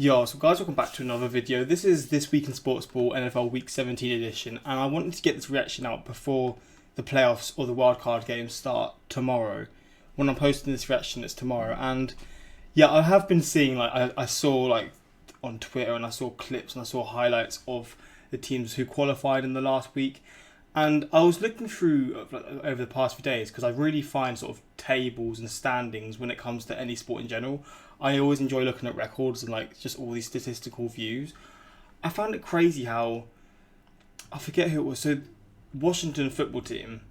Yo, so guys, welcome back to another video. This is This Week in Sportsball NFL Week 17 edition, and I wanted to get this reaction out before the playoffs or the wildcard games start tomorrow. When I'm posting this reaction, it's tomorrow, and yeah, I have been seeing, I saw like on Twitter, and I saw clips and I saw highlights of the teams who qualified in the last week, and I was looking through over the past few days because I really find sort of tables and standings when it comes to any sport in general. I always enjoy looking at records and like just all these statistical views. I found it crazy how, I forget who it was, so Washington football team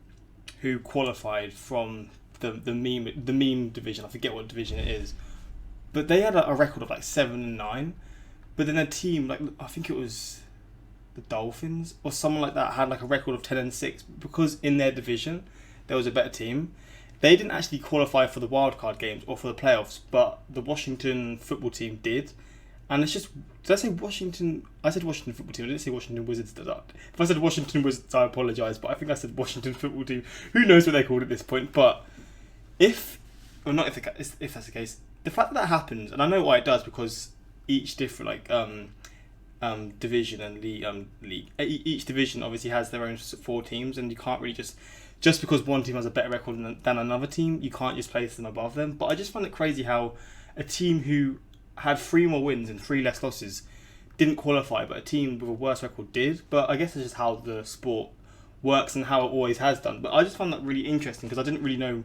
who qualified from the meme division, I forget what division it is, but they had a record of like 7-9, but then their team, like I think it was the Dolphins or someone like that, had like a record of 10-6 because in their division there was a better team. They didn't actually qualify for the wildcard games or for the playoffs, but the Washington football team did. And it's just, did I say Washington? I said Washington football team. I didn't say Washington Wizards. If I said Washington Wizards, I apologise, but I think I said Washington football team. Who knows what they're called at this point? But if that's the case, the fact that happens, and I know why it does, because each different division and league, each division obviously has their own 4 teams, and you can't really just because one team has a better record than another team, you can't just place them above them. But I just find it crazy how a team who had 3 more wins and 3 less losses didn't qualify, but a team with a worse record did. But I guess it's just how the sport works and how it always has done. But I just found that really interesting because I didn't really know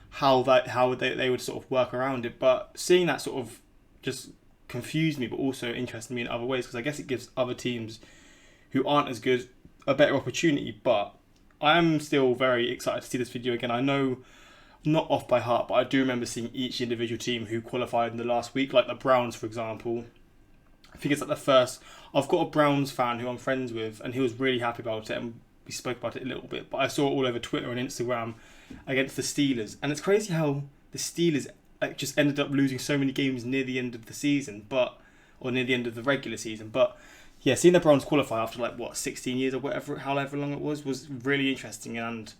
how they would sort of work around it. But seeing that sort of just confused me, but also interested me in other ways, because I guess it gives other teams who aren't as good a better opportunity. But I'm still very excited to see this video again. I know, not off by heart, but I do remember seeing each individual team who qualified in the last week, like the Browns, for example. I think it's like the first. I've got a Browns fan who I'm friends with, and he was really happy about it, and we spoke about it a little bit. But I saw it all over Twitter and Instagram against the Steelers, and it's crazy how the Steelers just ended up losing so many games near the end of the season, or near the end of the regular season. But yeah, seeing the Browns qualify after 16 years or whatever, however long it was really interesting. And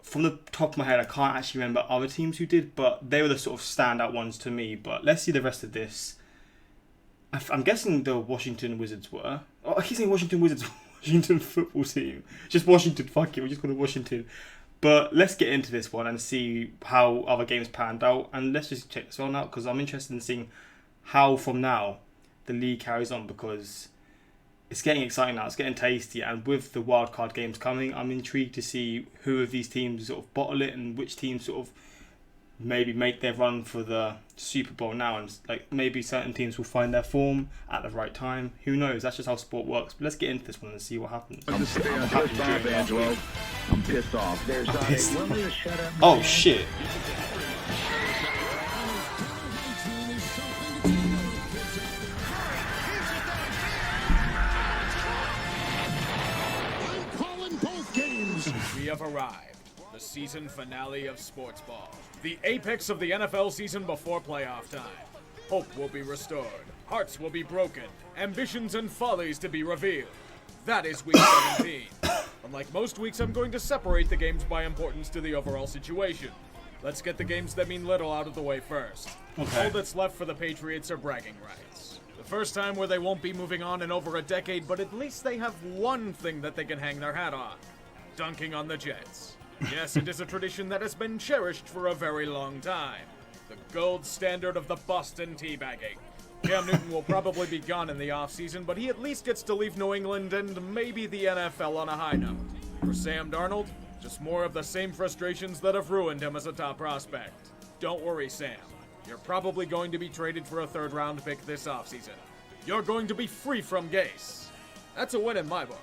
from the top of my head, I can't actually remember other teams who did, but they were the sort of standout ones to me. But let's see the rest of this. I'm guessing the Washington Wizards were. Oh, I keep saying Washington Wizards, Washington football team. Just Washington, fuck it, we just call it Washington. But let's get into this one and see how other games panned out. And let's just check this one out, because I'm interested in seeing how from now the league carries on, because it's getting exciting now, it's getting tasty, and with the wildcard games coming, I'm intrigued to see who of these teams sort of bottle it and which teams sort of maybe make their run for the Super Bowl now, and like maybe certain teams will find their form at the right time. Who knows? That's just how sport works. But let's get into this one and see what happens. I'm pissed off. Oh shit. We have arrived. The season finale of Sportsball. The apex of the NFL season before playoff time. Hope will be restored. Hearts will be broken. Ambitions and follies to be revealed. That is week 17. Unlike most weeks, I'm going to separate the games by importance to the overall situation. Let's get the games that mean little out of the way first. Okay. All that's left for the Patriots are bragging rights. The first time where they won't be moving on in over a decade, but at least they have one thing that they can hang their hat on. Dunking on the Jets. Yes, it is a tradition that has been cherished for a very long time. The gold standard of the Boston teabagging. Cam Newton will probably be gone in the offseason, but he at least gets to leave New England and maybe the NFL on a high note. For Sam Darnold, just more of the same frustrations that have ruined him as a top prospect. Don't worry, Sam. You're probably going to be traded for a 3rd-round pick this offseason. You're going to be free from Gase. That's a win in my book.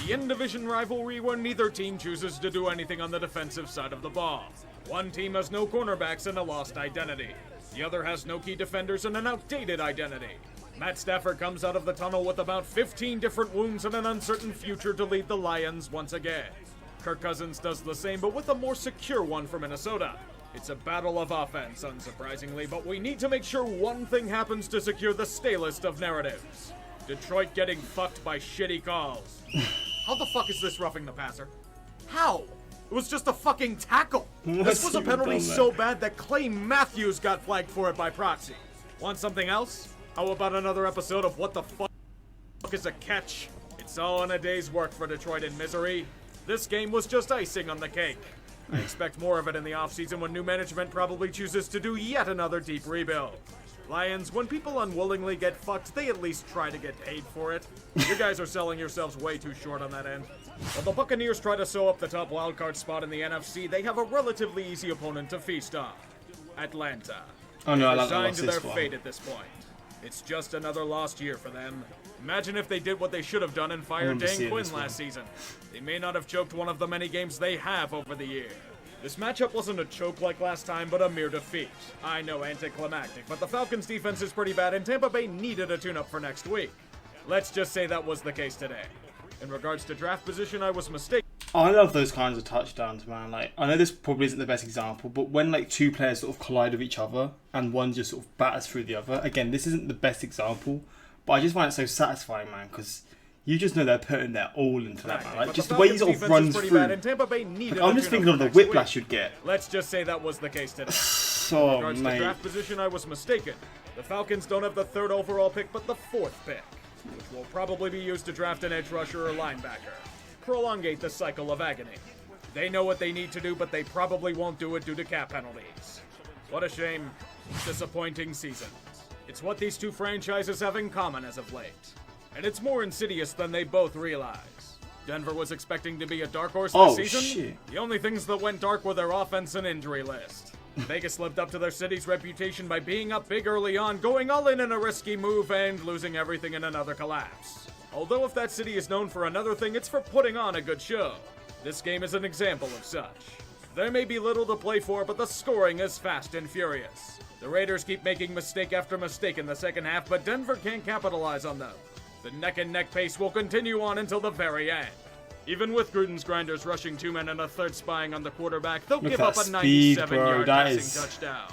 The in-division rivalry where neither team chooses to do anything on the defensive side of the ball. One team has no cornerbacks and a lost identity. The other has no key defenders and an outdated identity. Matt Stafford comes out of the tunnel with about 15 different wounds and an uncertain future to lead the Lions once again. Kirk Cousins does the same, but with a more secure one for Minnesota. It's a battle of offense, unsurprisingly, but we need to make sure one thing happens to secure the stalest of narratives. Detroit getting fucked by shitty calls. How the fuck is this roughing the passer? How? It was just a fucking tackle. This was a penalty so bad that Clay Matthews got flagged for it by proxy. Want something else? How about another episode of What the Fuck is a Catch? It's all in a day's work for Detroit in misery. This game was just icing on the cake. I expect more of it in the offseason when new management probably chooses to do yet another deep rebuild. Lions, when people unwillingly get fucked, they at least try to get paid for it. You guys are selling yourselves way too short on that end. While the Buccaneers try to sew up the top wildcard spot in the NFC, they have a relatively easy opponent to feast on. Atlanta. Oh no, I like Resigned to their this one. fate at this point. It's just another lost year for them. Imagine if they did what they should have done and fired Dan Quinn last season. They may not have choked one of the many games they have over the year. This matchup wasn't a choke like last time, but a mere defeat. I know, anticlimactic, but the Falcons' defense is pretty bad, and Tampa Bay needed a tune-up for next week. Let's just say that was the case today. In regards to draft position, I was mistaken. I love those kinds of touchdowns, man. Like, I know this probably isn't the best example, but when like two players sort of collide with each other and one just sort of batters through the other. Again, this isn't the best example, but I just find it so satisfying, man, because you just know they're putting their all into that, man. Like, just the way he sort of runs through. And Tampa Bay needed I'm just thinking of the whiplash you'd get. Let's just say that was the case today. So, In regards mate. to draft position, I was mistaken. The Falcons don't have the 3rd overall pick, but the 4th pick, which will probably be used to draft an edge rusher or linebacker. Prolongate the cycle of agony. They know what they need to do, but they probably won't do it due to cap penalties. What a shame. Disappointing season. It's what these two franchises have in common as of late. And it's more insidious than they both realize. Denver was expecting to be a dark horse this season. Shit. The only things that went dark were their offense and injury list. Vegas lived up to their city's reputation by being up big early on, going all in a risky move, and losing everything in another collapse. Although if that city is known for another thing, it's for putting on a good show. This game is an example of such. There may be little to play for, but the scoring is fast and furious. The Raiders keep making mistake after mistake in the second half, but Denver can't capitalize on them. The neck-and-neck pace will continue on until the very end. Even with Gruden's grinders rushing 2 men and a third spying on the quarterback, they'll give up a 97-yard passing touchdown.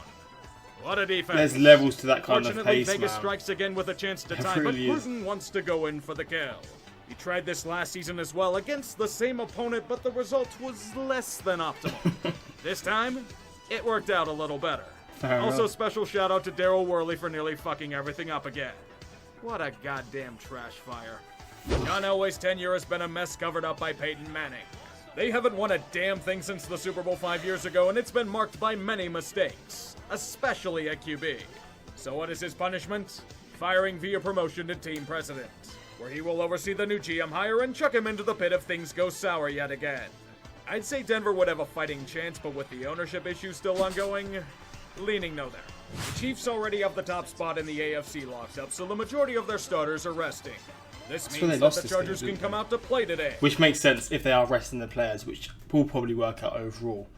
What a defense. There's levels to that kind of Fortunately, pace, Vegas man. strikes again with a chance to There tie, really but is. Gruden wants to go in for the kill. He tried this last season as well against the same opponent, but the result was less than optimal. This time, it worked out a little better. Fair Also, enough. special shout out to Daryl Worley for nearly fucking everything up again. What a goddamn trash fire. John Elway's tenure has been a mess covered up by Peyton Manning. They haven't won a damn thing since the Super Bowl 5 years ago, and it's been marked by many mistakes, especially at QB. So what is his punishment? Firing via promotion to team president, where he will oversee the new GM hire and chuck him into the pit if things go sour yet again. I'd say Denver would have a fighting chance, but with the ownership issue still ongoing, leaning no there. The Chiefs already have the top spot in the AFC locked up, so the majority of their starters are resting. This why they means that lost the this Chargers game, can didn't come out to play today. Which makes sense if they are resting the players, which will probably work out overall.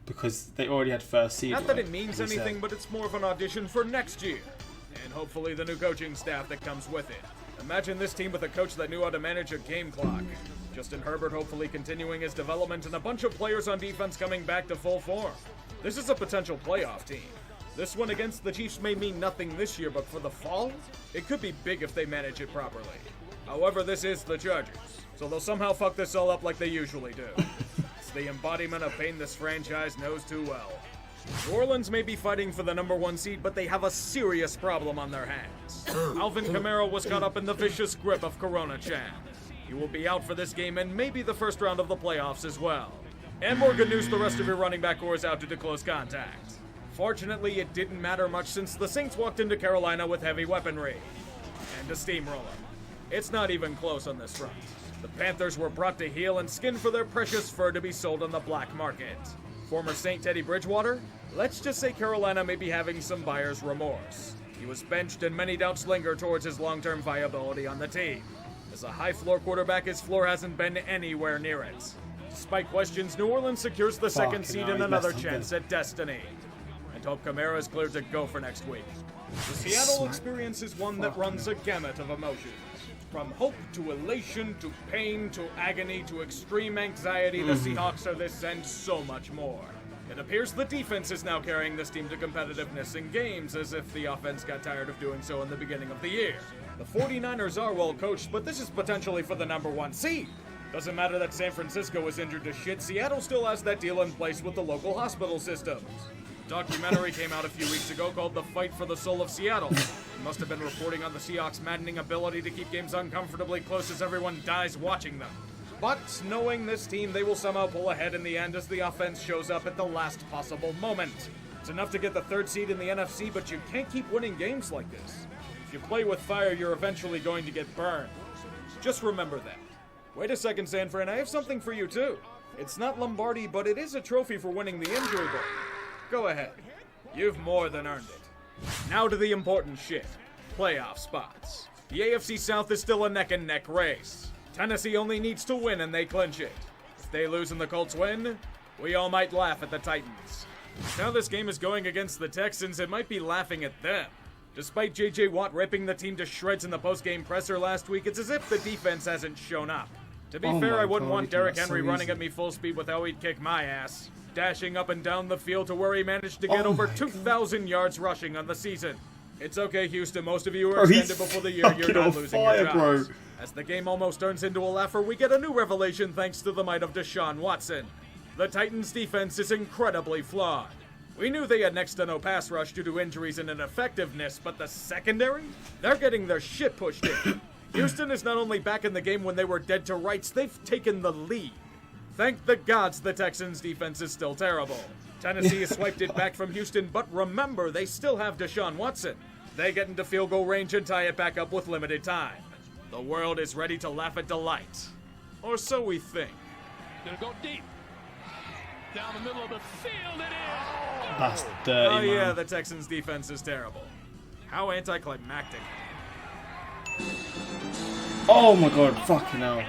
Because they already had first seed. Not that right, it means as we anything, said. but it's more of an audition for next year. And hopefully the new coaching staff that comes with it. Imagine this team with a coach that knew how to manage a game clock. Justin Herbert hopefully continuing his development and a bunch of players on defense coming back to full form. This is a potential playoff team. This one against the Chiefs may mean nothing this year, but for the fall, it could be big if they manage it properly. However, this is the Chargers, so they'll somehow fuck this all up like they usually do. It's the embodiment of pain this franchise knows too well. New Orleans may be fighting for the #1 seed, but they have a serious problem on their hands. Alvin Kamara was caught up in the vicious grip of Corona Chan. He will be out for this game and maybe the first round of the playoffs as well. And more good news, the rest of your running back core is out due to close contact. Fortunately, it didn't matter much since the Saints walked into Carolina with heavy weaponry and a steamroller. It's not even close on this front. The Panthers were brought to heel and skinned for their precious fur to be sold on the black market. Former Saint Teddy Bridgewater? Let's just say Carolina may be having some buyer's remorse. He was benched and many doubts linger towards his long-term viability on the team. As a high-floor quarterback, his floor hasn't been anywhere near it. Despite questions, New Orleans secures the second seed and another chance at destiny. And hope Kamara is cleared to go for next week. The Seattle experience is one that runs a gamut of emotions. From hope to elation to pain to agony to extreme anxiety, the Seahawks are this and so much more. It appears the defense is now carrying this team to competitiveness in games, as if the offense got tired of doing so in the beginning of the year. The 49ers are well coached, but this is potentially for the #1 seed. Doesn't matter that San Francisco is injured to shit, Seattle still has that deal in place with the local hospital systems. A documentary came out a few weeks ago called The Fight for the Soul of Seattle. He must have been reporting on the Seahawks' maddening ability to keep games uncomfortably close as everyone dies watching them. But knowing this team, they will somehow pull ahead in the end as the offense shows up at the last possible moment. It's enough to get the 3rd seed in the NFC, but you can't keep winning games like this. If you play with fire, you're eventually going to get burned. Just remember that. Wait a second, San Fran, I have something for you too. It's not Lombardi, but it is a trophy for winning the Injury Bowl. Go ahead. You've more than earned it. Now to the important shit. Playoff spots. The AFC South is still a neck-and-neck race. Tennessee only needs to win and they clinch it. If they lose and the Colts win, we all might laugh at the Titans. Now this game is going against the Texans, it might be laughing at them. Despite J.J. Watt ripping the team to shreds in the post-game presser last week, it's as if the defense hasn't shown up. To be fair, I wouldn't want Derrick Henry running at me full speed with how he'd kick my ass. Dashing up and down the field to where he managed to get over 2,000 yards rushing on the season. It's okay, Houston. Most of you were extended before the year. You're not losing your jobs. As the game almost turns into a laugher, we get a new revelation thanks to the might of Deshaun Watson. The Titans' defense is incredibly flawed. We knew they had next to no pass rush due to injuries and ineffectiveness, but the secondary? They're getting their shit pushed in. Houston is not only back in the game when they were dead to rights, they've taken the lead. Thank the gods the Texans' defense is still terrible. Tennessee has swiped it back from Houston, but remember, they still have Deshaun Watson. They get into field goal range and tie it back up with limited time. The world is ready to laugh at delight. Or so we think. Gonna go deep. Down the middle of the field, it is! That's dirty, Oh yeah, man. the Texans' defense is terrible. How anticlimactic. Oh my god, fucking hell.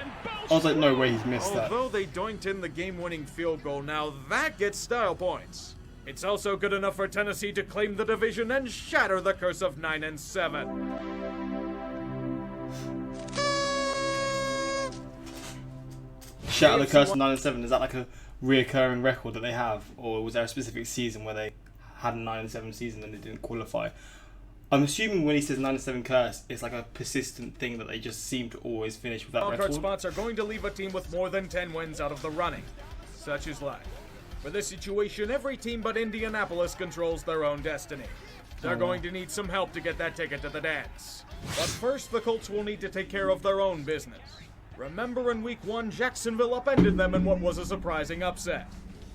I was like, no way he's missed that. Although they doinked in the game-winning field goal, now that gets style points. It's also good enough for Tennessee to claim the division and shatter the curse of 9-7. Shatter the curse of 9-7. Is that like a reoccurring record that they have, or was there a specific season where they had a 9-7 season and they didn't qualify? I'm assuming when he says 9-7 curse, it's like a persistent thing that they just seem to always finish with that Wildcard record. spots are going to leave a team with more than 10 wins out of the running. Such is life. For this situation, every team but Indianapolis controls their own destiny. They're going to need some help to get that ticket to the dance. But first, the Colts will need to take care of their own business. Remember in Week 1, Jacksonville upended them in what was a surprising upset.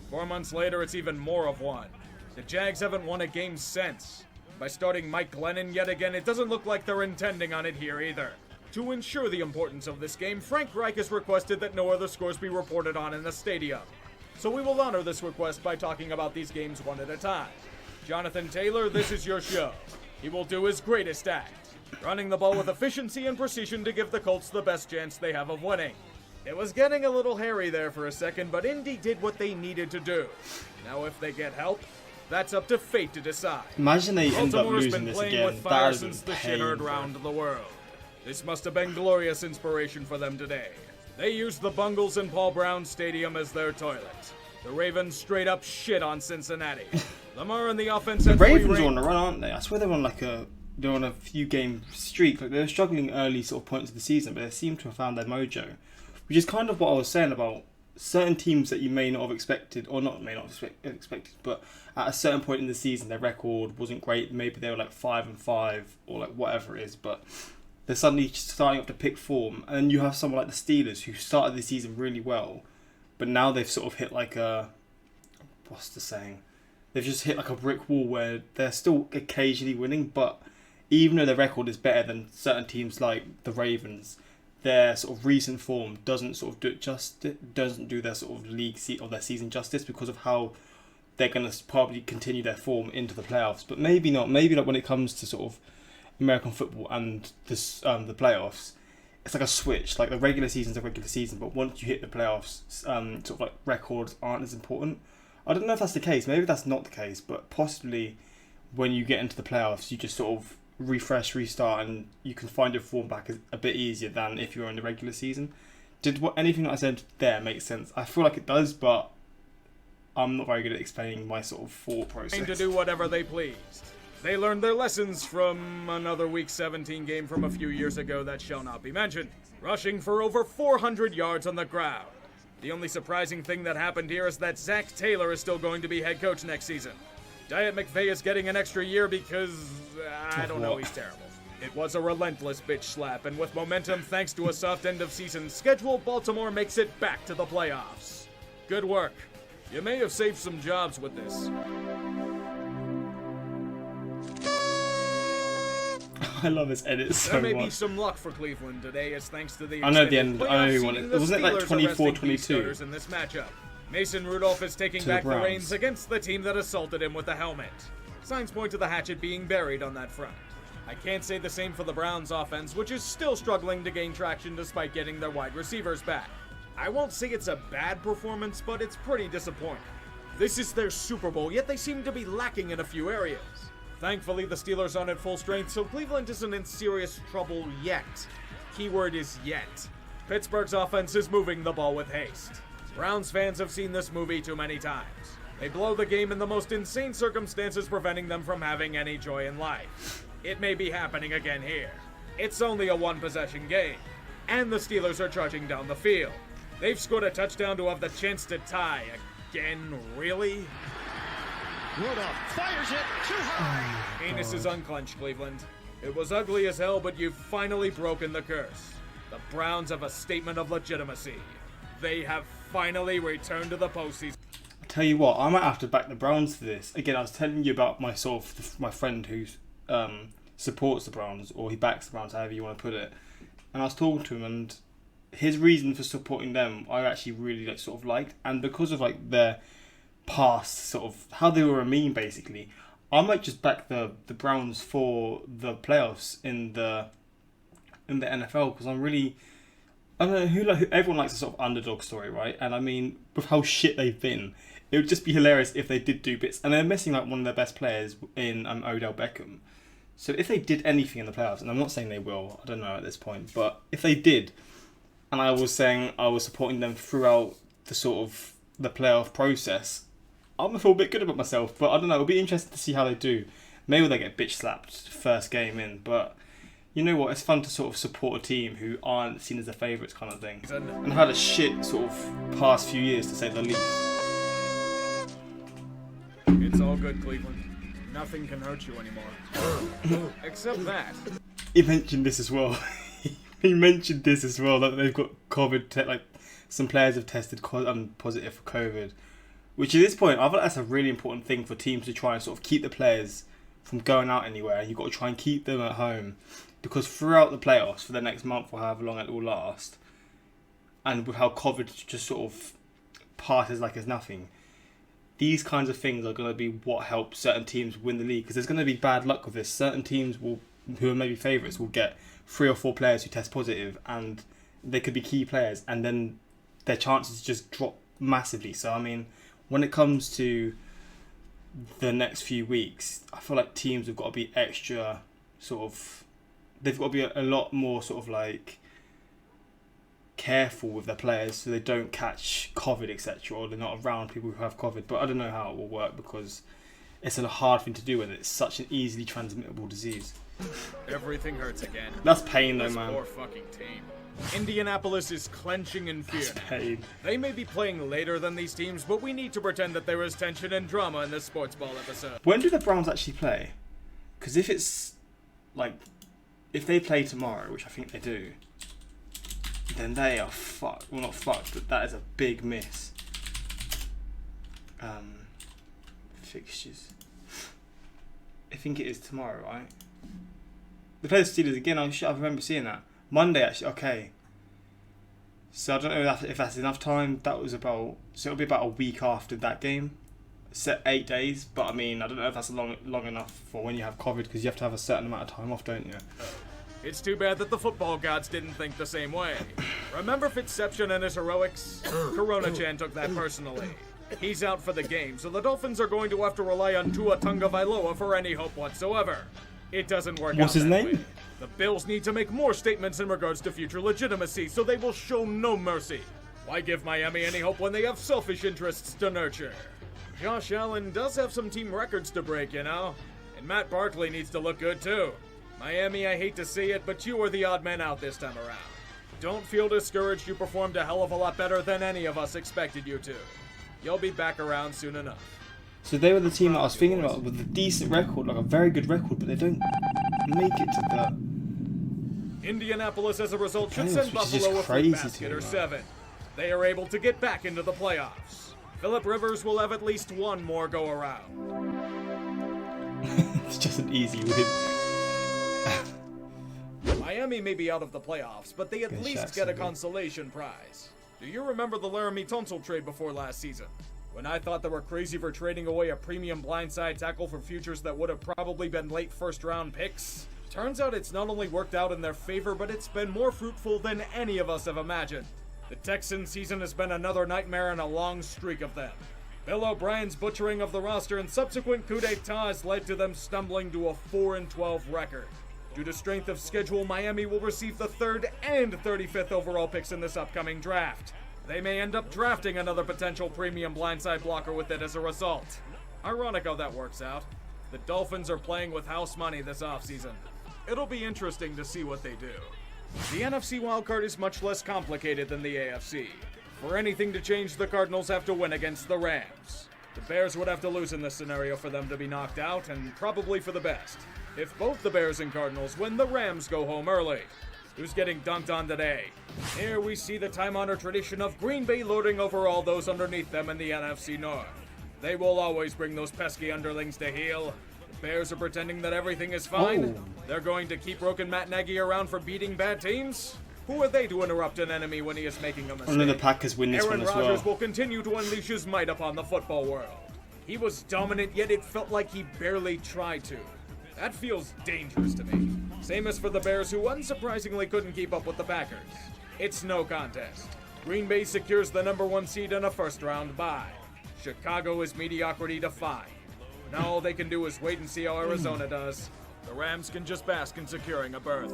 4 months later, it's even more of one. The Jags haven't won a game since. By starting Mike Glennon yet again, it doesn't look like they're intending on it here either. To ensure the importance of this game, Frank Reich has requested that no other scores be reported on in the stadium. So we will honor this request by talking about these games one at a time. Jonathan Taylor, this is your show. He will do his greatest act, running the ball with efficiency and precision to give the Colts the best chance they have of winning. It was getting a little hairy there for a second, but Indy did what they needed to do. Now if they get help, that's up to fate to decide. Imagine they end up Baltimore's losing been this playing again. with That fire would since have the been shit heard painful. round the world. This must have been glorious inspiration for them today. They used the Bungles in Paul Brown Stadium as their toilet. The Ravens straight up shit on Cincinnati. Lamar and the offense The had free Ravens are reign. on the run, aren't they? I swear they're on a few game streak. Like they were struggling early sort of points of the season, but they seem to have found their mojo, which is kind of what I was saying about certain teams that you may not have expected, or not may not have expected, but at a certain point in the season, their record wasn't great. Maybe they were like 5-5 or like whatever it is, but they're suddenly starting up to pick form. And then you have someone like the Steelers who started the season really well, but now they've sort of hit like a, what's the saying? They've just hit like a brick wall where they're still occasionally winning, but even though their record is better than certain teams like the Ravens, their sort of recent form doesn't sort of doesn't do their sort of league or their season justice because of how they're going to probably continue their form into the playoffs. But maybe not. Maybe not when it comes to sort of American football and this the playoffs. It's like a switch. Like the regular season's a regular season, but once you hit the playoffs, sort of like records aren't as important. I don't know if that's the case. Maybe that's not the case, but possibly when you get into the playoffs, you just sort of refresh, restart, and you can find your form back a bit easier than if you were in the regular season. Did anything that I said there make sense? I feel like it does, but I'm not very good at explaining my sort of thought process. To do whatever they pleased. They learned their lessons from another Week 17 game from a few years ago that shall not be mentioned, rushing for over 400 yards on the ground. The only surprising thing that happened here is that Zach Taylor is still going to be head coach next season. Diet McVay is getting an extra year because, I don't know, he's terrible. It was a relentless bitch slap, and with momentum thanks to a soft end-of-season schedule, Baltimore makes it back to the playoffs. Good work. You may have saved some jobs with this. I love his edits so There may much. be some luck for Cleveland today, as thanks to the I know the extended end. I know playoff who won it. seeding, the Wasn't it like Steelers are resting key 24-22? starters in this matchup. Mason Rudolph is taking To the back the Browns. reins against the team that assaulted him with a helmet. Signs point to the hatchet being buried on that front. I can't say the same for the Browns offense, which is still struggling to gain traction despite getting their wide receivers back. I won't say it's a bad performance, but it's pretty disappointing. This is their Super Bowl, yet they seem to be lacking in a few areas. Thankfully, the Steelers aren't at full strength, so Cleveland isn't in serious trouble yet. Keyword is yet. Pittsburgh's offense is moving the ball with haste. Browns fans have seen this movie too many times. They blow the game in the most insane circumstances, preventing them from having any joy in life. It may be happening again here. It's only a one-possession game, and the Steelers are charging down the field. They've scored a touchdown to have the chance to tie. Again, really? Rudolph fires it too high. Anus is unclenched, Cleveland. It was ugly as hell, but you've finally broken the curse. The Browns have a statement of legitimacy. They have finally returned to the postseason. I tell you what, I might have to back the Browns for this. Again, I was telling you about my my friend who supports the Browns, or he backs the Browns, however you want to put it. And I was talking to him, and his reason for supporting them, I actually really sort of liked, and because of their past, sort of how they were a meme basically, I might just back the Browns for the playoffs in the NFL, because I don't know who everyone likes a sort of underdog story, right? And I mean, with how shit they've been, it would just be hilarious if they did do bits. And they're missing one of their best players in Odell Beckham. So if they did anything in the playoffs, and I'm not saying they will, I don't know at this point, but if they did, and I was saying I was supporting them throughout the playoff process, I'm gonna feel a bit good about myself. But I don't know, it'll be interesting to see how they do. Maybe they get bitch slapped first game in, but you know what? It's fun to sort of support a team who aren't seen as the favourites, kind of thing. And I've had a shit sort of past few years, to say the least. It's all good, Cleveland. Nothing can hurt you anymore. Except that. He mentioned this as well. That they've got COVID. Some players have tested positive for COVID. Which at this point, I thought that's a really important thing for teams to try and sort of keep the players from going out anywhere. You've got to try and keep them at home. Because throughout the playoffs, for the next month or however long it will last, and with how COVID just sort of passes like it's nothing, these kinds of things are going to be what helps certain teams win the league. Because there's going to be bad luck with this. Certain teams who are maybe favourites will get 3 or 4 players who test positive, and they could be key players, and then their chances just drop massively. So I mean, when it comes to the next few weeks, I feel like teams have got to be extra they've got to be a lot more careful with their players so they don't catch COVID, etc., or they're not around people who have COVID. But I don't know how it will work, because it's a hard thing to do when it's such an easily transmittable disease. Everything hurts again. That's pain though, This man. poor fucking team. Indianapolis is clenching in fear. That's pain. They may be playing later than these teams, but we need to pretend that there is tension and drama in this Sportsball episode. When do the Browns actually play? Because if it's if they play tomorrow, which I think they do, then they are fucked. Well, not fucked, but that is a big miss. Fixtures. I think it is tomorrow, right? They play the Steelers again. I remember seeing that. Monday, actually. Okay. So I don't know if that's enough time. That was so it'll be about a week after that game. Set 8 days, but I mean, I don't know if that's long enough for when you have COVID, because you have to have a certain amount of time off, don't you? It's too bad that the football gods didn't think the same way. Remember Fitzception and his heroics? Corona-chan took that personally. He's out for the game, so the Dolphins are going to have to rely on Tua Tagovailoa for any hope whatsoever. It doesn't work out. What's his that name? way. The Bills need to make more statements in regards to future legitimacy, so they will show no mercy. Why give Miami any hope when they have selfish interests to nurture? Josh Allen does have some team records to break, you know? And Matt Barkley needs to look good too. Miami, I hate to see it, but you were the odd man out this time around. Don't feel discouraged, you performed a hell of a lot better than any of us expected you to. You'll be back around soon enough. So they were the team that I was thinking about with a decent record, a very good record, but they don't make it to Indianapolis, as a result, should Bengals, send which is just Buffalo a crazy fruit to basket me, or man. 7. They are able to get back into the playoffs. Phillip Rivers will have at least one more go around. It's just an easy win. Miami may be out of the playoffs, but they at Good least shots, get a Cindy. consolation prize. Do you remember the Laramie Tunsil trade before last season? When I thought they were crazy for trading away a premium blindside tackle for futures that would have probably been late first-round picks? Turns out it's not only worked out in their favor, but it's been more fruitful than any of us have imagined. The Texans season has been another nightmare and a long streak of them. Bill O'Brien's butchering of the roster and subsequent coup d'etat has led to them stumbling to a 4-12 record. Due to strength of schedule, Miami will receive the 3rd and 35th overall picks in this upcoming draft. They may end up drafting another potential premium blindside blocker with it as a result. Ironic how that works out. The Dolphins are playing with house money this offseason. It'll be interesting to see what they do. The NFC wildcard is much less complicated than the AFC. For anything to change, the Cardinals have to win against the Rams. The Bears would have to lose in this scenario for them to be knocked out, and probably for the best. If both the Bears and Cardinals win, the Rams go home early. Who's getting dunked on today? Here we see the time-honored tradition of Green Bay lording over all those underneath them in the NFC North. They will always bring those pesky underlings to heel. The Bears are pretending that everything is fine. Oh. They're going to keep Roken Matt Nagy around for beating bad teams. Who are they to interrupt an enemy when he is making a mistake? I know the Packers win this Aaron one as Rodgers well. will continue to unleash his might upon the football world. He was dominant, yet it felt like he barely tried to. That feels dangerous to me. Same as for the Bears, who unsurprisingly couldn't keep up with the Packers. It's no contest. Green Bay secures the #1 seed and a first-round bye. Chicago is mediocrity defined. Now all they can do is wait and see how Arizona does. The Rams can just bask in securing a berth.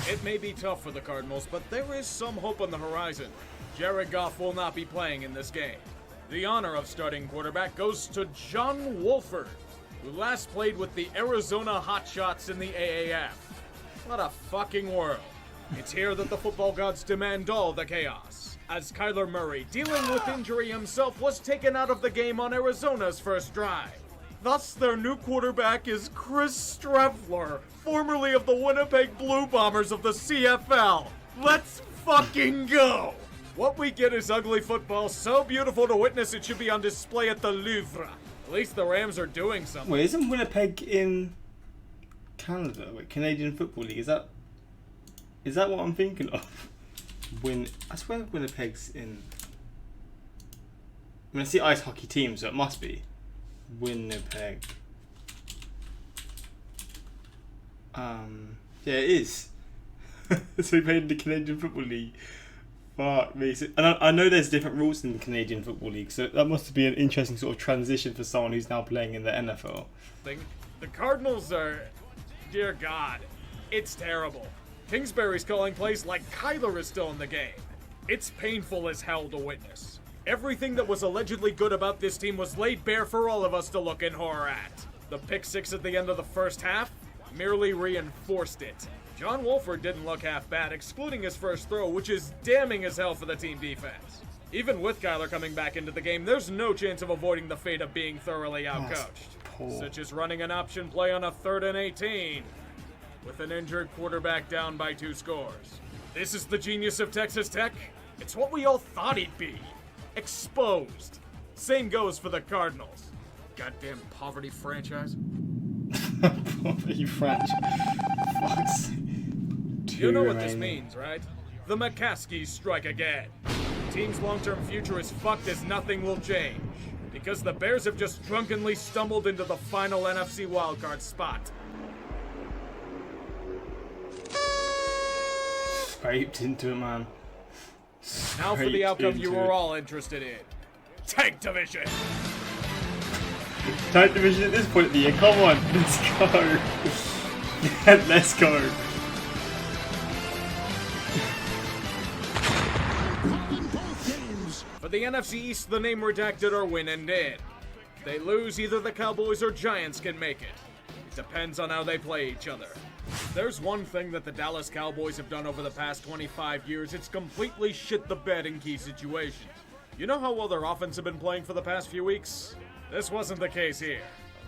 It may be tough for the Cardinals, but there is some hope on the horizon. Jared Goff will not be playing in this game. The honor of starting quarterback goes to John Wolford, who last played with the Arizona Hotshots in the AAF. What a fucking world. It's here that the football gods demand all the chaos, as Kyler Murray, dealing with injury himself, was taken out of the game on Arizona's first drive. Thus, their new quarterback is Chris Streffler, formerly of the Winnipeg Blue Bombers of the CFL. Let's fucking go! What we get is ugly football, so beautiful to witness it should be on display at the Louvre. At least the Rams are doing something. Wait, isn't Winnipeg in Canada? Wait, Canadian Football League? Is that what I'm thinking of? I swear Winnipeg's in. I mean, I see ice hockey teams, so it must be Winnipeg. Yeah, it is. So he played in the Canadian Football League. Fuck me. And I know there's different rules in the Canadian Football League, so that must be an interesting sort of transition for someone who's now playing in the NFL. The Cardinals are... Dear God, it's terrible. Kingsbury's calling plays like Kyler is still in the game. It's painful as hell to witness. Everything that was allegedly good about this team was laid bare for all of us to look in horror at. The pick six at the end of the first half merely reinforced it. John Wolford didn't look half bad, excluding his first throw, which is damning as hell for the team defense. Even with Kyler coming back into the game, there's no chance of avoiding the fate of being thoroughly outcoached. Such as running an option play on a 3rd and 18, with an injured quarterback down by 2 scores. This is the genius of Texas Tech. It's what we all thought he'd be. Exposed. Same goes for the Cardinals. Goddamn poverty franchise. Poverty franchise. Fuck's sake. You know what this means, right? The McCaskies strike again. The team's long-term future is fucked as nothing will change, because the Bears have just drunkenly stumbled into the final NFC wildcard spot. Scraped into it, man. Now for the outcome you were all. all interested in. Tank Division! Tank Division at this point of the year. Come on, let's go. Let's go. For the NFC East, the name redacted or win and in. If they lose, either the Cowboys or Giants can make it. It depends on how they play each other. There's one thing that the Dallas Cowboys have done over the past 25 years, it's completely shit the bed in key situations. You know how well their offense have been playing for the past few weeks? This wasn't the case here.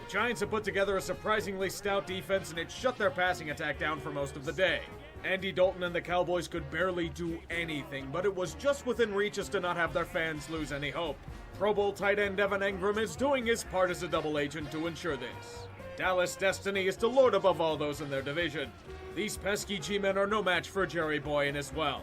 The Giants have put together a surprisingly stout defense, and it shut their passing attack down for most of the day. Andy Dalton and the Cowboys could barely do anything, but it was just within reach as to not have their fans lose any hope. Pro Bowl tight end Evan Engram is doing his part as a double agent to ensure this. Dallas' destiny is to lord above all those in their division. These pesky G-men are no match for Jerry Boy and his wealth.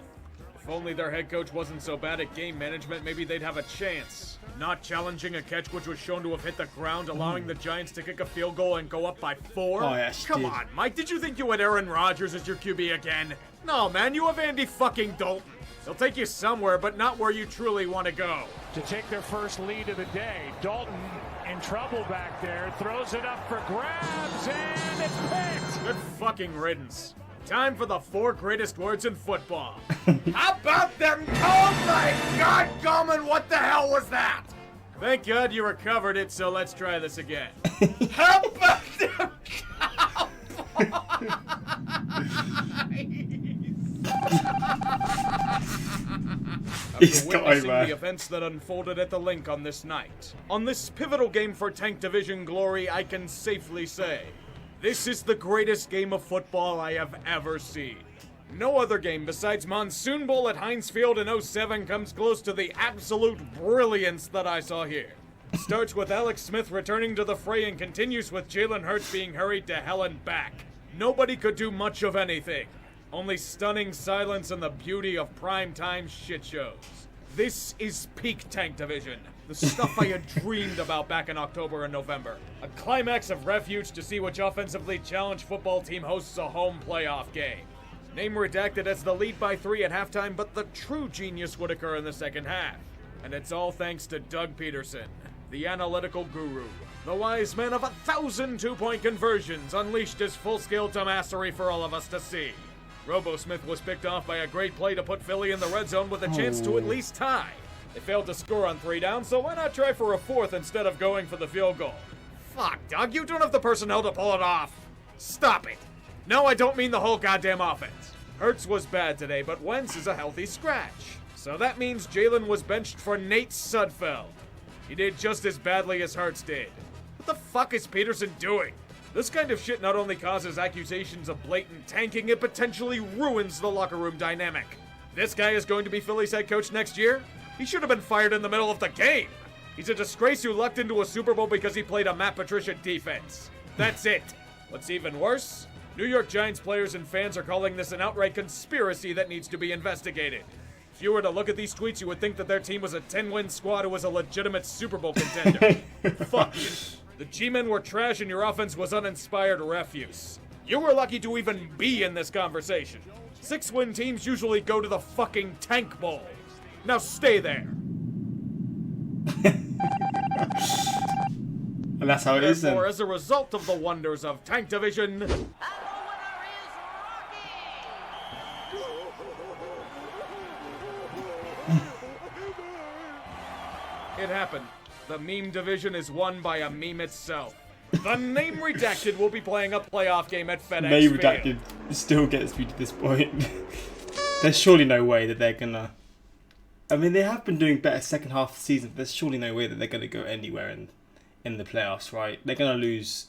If only their head coach wasn't so bad at game management, maybe they'd have a chance. Not challenging a catch which was shown to have hit the ground, allowing the Giants to kick a field goal and go up by 4? Oh, yes, Come dude. on, Mike, did you think you had Aaron Rodgers as your QB again? No, man, you have Andy fucking Dalton. He'll take you somewhere, but not where you truly want to go. To take their first lead of the day, Dalton in trouble back there, throws it up for grabs, and it's picked! Good fucking riddance. Time for the 4 greatest words in football. How about them? Oh my God, Goldman, what the hell was that? Thank God you recovered it, so let's try this again. How about them? He's After got witnessing over. the events that unfolded at the Link on this night, on this pivotal game for Tank Division glory, I can safely say, this is the greatest game of football I have ever seen. No other game besides Monsoon Bowl at Heinz Field in 07 comes close to the absolute brilliance that I saw here. Starts with Alex Smith returning to the fray and continues with Jalen Hurts being hurried to hell and back. Nobody could do much of anything. Only stunning silence and the beauty of primetime shit shows. This is peak Tank Division. The stuff I had dreamed about back in October and November. A climax of refuge to see which offensively challenged football team hosts a home playoff game. Name redacted as the lead by 3 at halftime, but the true genius would occur in the second half. And it's all thanks to Doug Peterson, the analytical guru. The wise man of 1,000 two-point conversions unleashed his full-scale dumbassery for all of us to see. Robo Smith was picked off by a great play to put Philly in the red zone with a chance to at least tie. They failed to score on 3 downs, so why not try for a 4th instead of going for the field goal? Fuck, Doug, you don't have the personnel to pull it off. Stop it. No, I don't mean the whole goddamn offense. Hurts was bad today, but Wentz is a healthy scratch. So that means Jalen was benched for Nate Sudfeld. He did just as badly as Hurts did. What the fuck is Peterson doing? This kind of shit not only causes accusations of blatant tanking, it potentially ruins the locker room dynamic. This guy is going to be Philly's head coach next year? He should have been fired in the middle of the game. He's a disgrace who lucked into a Super Bowl because he played a Matt Patricia defense. That's it. What's even worse? New York Giants players and fans are calling this an outright conspiracy that needs to be investigated. If you were to look at these tweets, you would think that their team was a 10-win squad who was a legitimate Super Bowl contender. Fuck you. The G-men were trash and your offense was uninspired refuse. You were lucky to even be in this conversation. 6-win teams usually go to the fucking Tank Bowl. Now stay there. And that's how it is then. Therefore, as a result of the wonders of Tank Division, it happened. The meme division is won by a meme itself. The name redacted will be playing a playoff game at FedEx Name Field. redacted still gets me to this point. There's surely no way that they're gonna. I mean, they have been doing better second half of the season. But there's surely no way that they're gonna go anywhere in the playoffs, right? They're gonna lose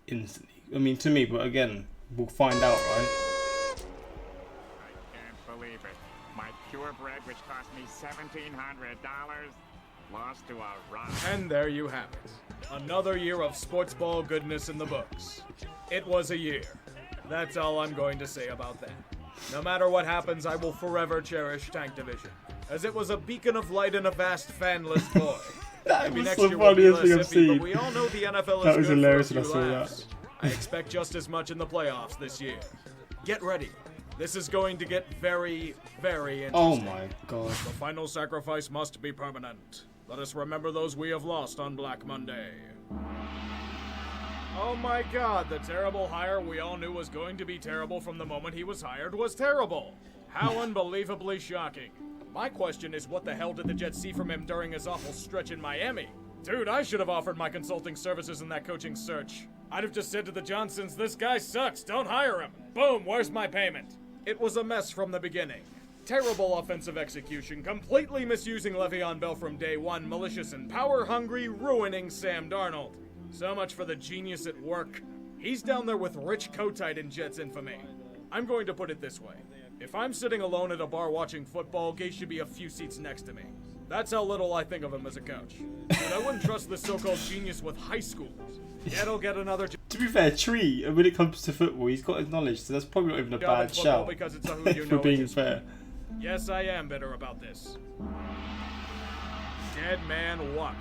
instantly. I mean, to me, but again, we'll find out, right? I can't believe it. My purebred, which cost me $1,700, lost to a rock. And there you have it. Another year of sports ball goodness in the books. It was a year. That's all I'm going to say about that. No matter what happens, I will forever cherish Tank Division, as it was a beacon of light in a vast fanless void. That Maybe was next the year will be funniest less thing I've iffy, seen. but we all know the NFL That is was good hilarious for a when I few saw laughs. I expect just as much in the playoffs this year. Get ready. This is going to get very, very interesting. Oh my god. The final sacrifice must be permanent. Let us remember those we have lost on Black Monday. Oh my god, the terrible hire we all knew was going to be terrible from the moment he was hired was terrible. How unbelievably shocking. My question is, what the hell did the Jets see from him during his awful stretch in Miami? Dude, I should have offered my consulting services in that coaching search. I'd have just said to the Johnsons, this guy sucks, don't hire him. Boom, where's my payment? It was a mess from the beginning. Terrible offensive execution, completely misusing Le'Veon Bell from day one, malicious and power-hungry, ruining Sam Darnold. So much for the genius at work. He's down there with Rich Kotite in Jets infamy. I'm going to put it this way. If I'm sitting alone at a bar watching football, Gase should be a few seats next to me. That's how little I think of him as a coach. But I wouldn't trust this so-called genius with high schoolers. Yet he'll get another To be fair, Tree, when it comes to football, he's got his knowledge, so that's probably not even a job in bad football shout. because it's a who you For know being industry. fair. Yes, I am bitter about this. Dead man walking.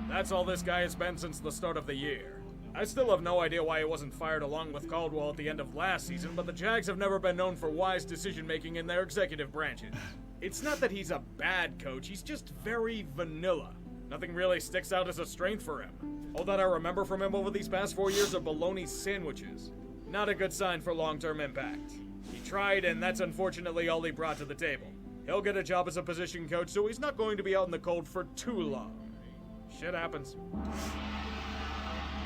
That's all this guy has been since the start of the year. I still have no idea why he wasn't fired along with Caldwell at the end of last season, but the Jags have never been known for wise decision-making in their executive branches. It's not that he's a bad coach, he's just very vanilla. Nothing really sticks out as a strength for him. All that I remember from him over these past 4 years are bologna sandwiches. Not a good sign for long-term impact. He tried, and that's unfortunately all he brought to the table. He'll get a job as a position coach, so he's not going to be out in the cold for too long. Shit happens.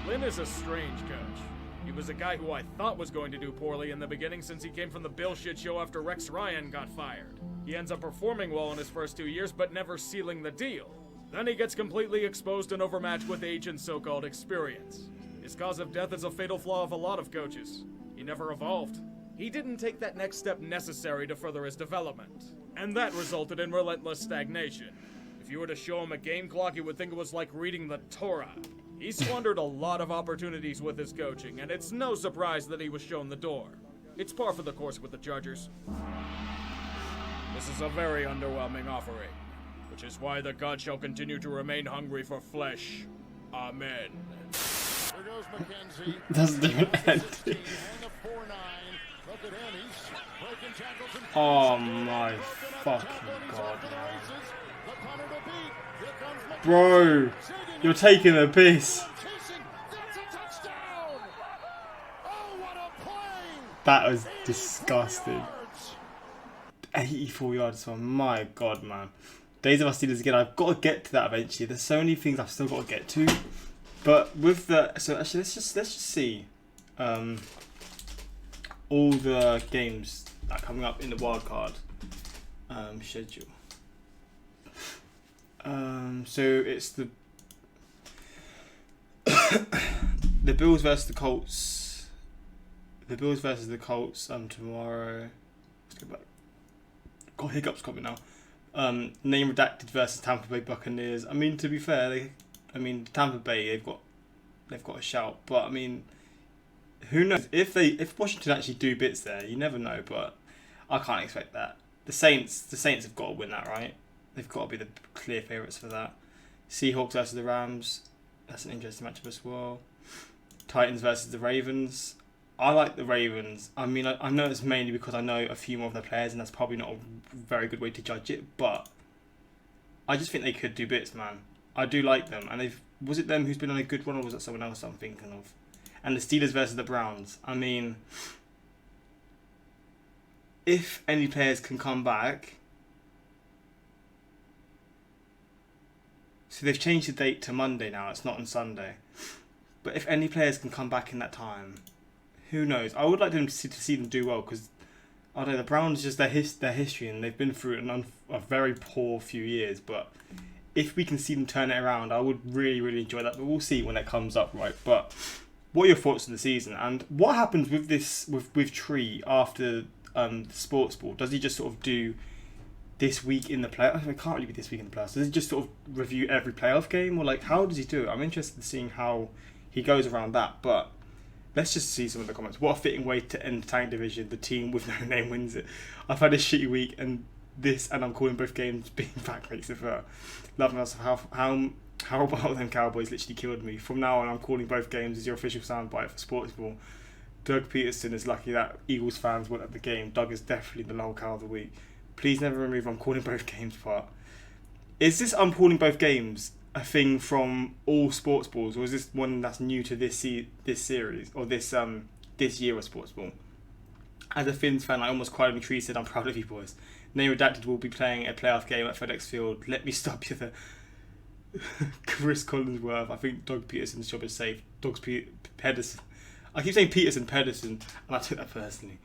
Lynn is a strange coach. He was a guy who I thought was going to do poorly in the beginning since he came from the Bill shit show after Rex Ryan got fired. He ends up performing well in his first 2 years, but never sealing the deal. Then he gets completely exposed and overmatched with age and so-called experience. His cause of death is a fatal flaw of a lot of coaches. He never evolved. He didn't take that next step necessary to further his development. And that resulted in relentless stagnation. If you were to show him a game clock, he would think it was like reading the Torah. He squandered a lot of opportunities with his coaching, and it's no surprise that he was shown the door. It's par for the course with the Chargers. This is a very underwhelming offering, which is why the gods shall continue to remain hungry for flesh. Amen. Here goes McKenzie. Doesn't even end. And the 4-9. Look at him. He's breaking tackles and Oh my fucking god, the man. races. The punter to beat. Here comes McKenzie. Bro, you're taking a piss. Chasing. That's a touchdown. Oh, what a play. That was disgusting. Yards. 84 yards, so my god, man. Days of our Steelers again. I've got to get to that eventually. There's so many things I've still got to get to. But with the actually let's just see all the games that are coming up in the wild card schedule. So it's the the Bills versus the Colts. The Bills versus the Colts tomorrow. Let's go back. Got hiccups coming now. Name redacted versus Tampa Bay Buccaneers. I mean, to be fair, Tampa Bay they've got a shout, but I mean, who knows if Washington actually do bits there? You never know, but I can't expect that. The Saints have got to win that, right? They've got to be the clear favourites for that. Seahawks versus the Rams. That's an interesting matchup as well. Titans versus the Ravens. I like the Ravens. I mean, I know it's mainly because I know a few more of their players, and that's probably not a very good way to judge it, but I just think they could do bits, man. I do like them, and was it them who's been on a good one, or was it someone else I'm thinking of? And the Steelers versus the Browns. I mean, if any players can come back, so they've changed the date to Monday now. It's not on Sunday, but if any players can come back in that time, who knows? I would like them to see them do well, because I don't know, the Browns just their history, and they've been through a very poor few years. But if we can see them turn it around, I would really, really enjoy that. But we'll see when it comes up, right? But what are your thoughts on the season, and what happens with this with Tree after the Sportsball? Does he just sort of do this week in the playoffs? It can't really be this week in the playoffs. Does he just sort of review every playoff game, or like how does he do it? I'm interested in seeing how he goes around that, but. Let's just see some of the comments. What a fitting way to end the tank division. The team with no name wins it. I've had a shitty week, and I'm calling both games being back makes it fair. Love myself. How about them Cowboys literally killed me. From now on, I'm calling both games as your official soundbite for Sportsball. Doug Peterson is lucky that Eagles fans weren't at the game. Doug is definitely the lol cow of the week. Please never remove I'm calling both games part. Is this I'm calling both games a thing from all sports balls, or is this one that's new to this series, or this year of sports ball? As a Finns fan, I almost cried when Tree said, "I'm proud of you boys." Name redacted will be playing a playoff game at FedEx Field. Let me stop you there. Chris Collinsworth. I think Doug Peterson's job is safe. Pedersen. I keep saying Pedersen, and I took that personally.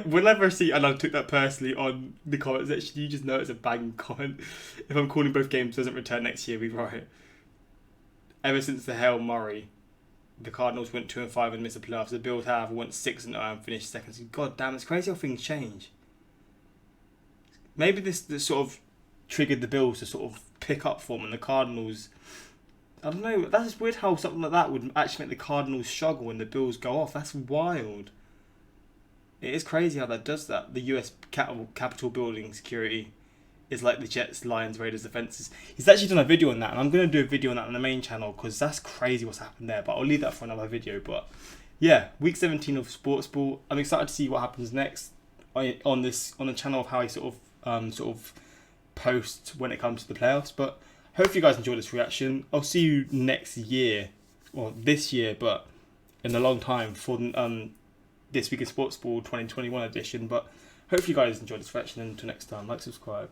Whenever I see and I took that personally on the comment section, you just know it's a banging comment. If I'm calling both games doesn't return next year, we write. Ever since the Hail Murray, the Cardinals went 2-5 and missed the playoffs. The Bills have went 6-0 and finished second. God damn, it's crazy how things change. Maybe this sort of triggered the Bills to sort of pick up form, and the Cardinals. I don't know. That's just weird how something like that would actually make the Cardinals struggle when the Bills go off. That's wild. It is crazy how that does that. The US Capitol building security is like the Jets, Lions, Raiders defenses. He's actually done a video on that, and I'm going to do a video on that on the main channel because that's crazy what's happened there. But I'll leave that for another video. But yeah, week 17 of Sportsball. I'm excited to see what happens next on the channel of how he sort of posts when it comes to the playoffs. But hopefully you guys enjoyed this reaction. I'll see you next year, or this year, but in a long time for this week in Sportsball 2021 edition. But hopefully you guys enjoyed this reaction, and until next time, like, subscribe.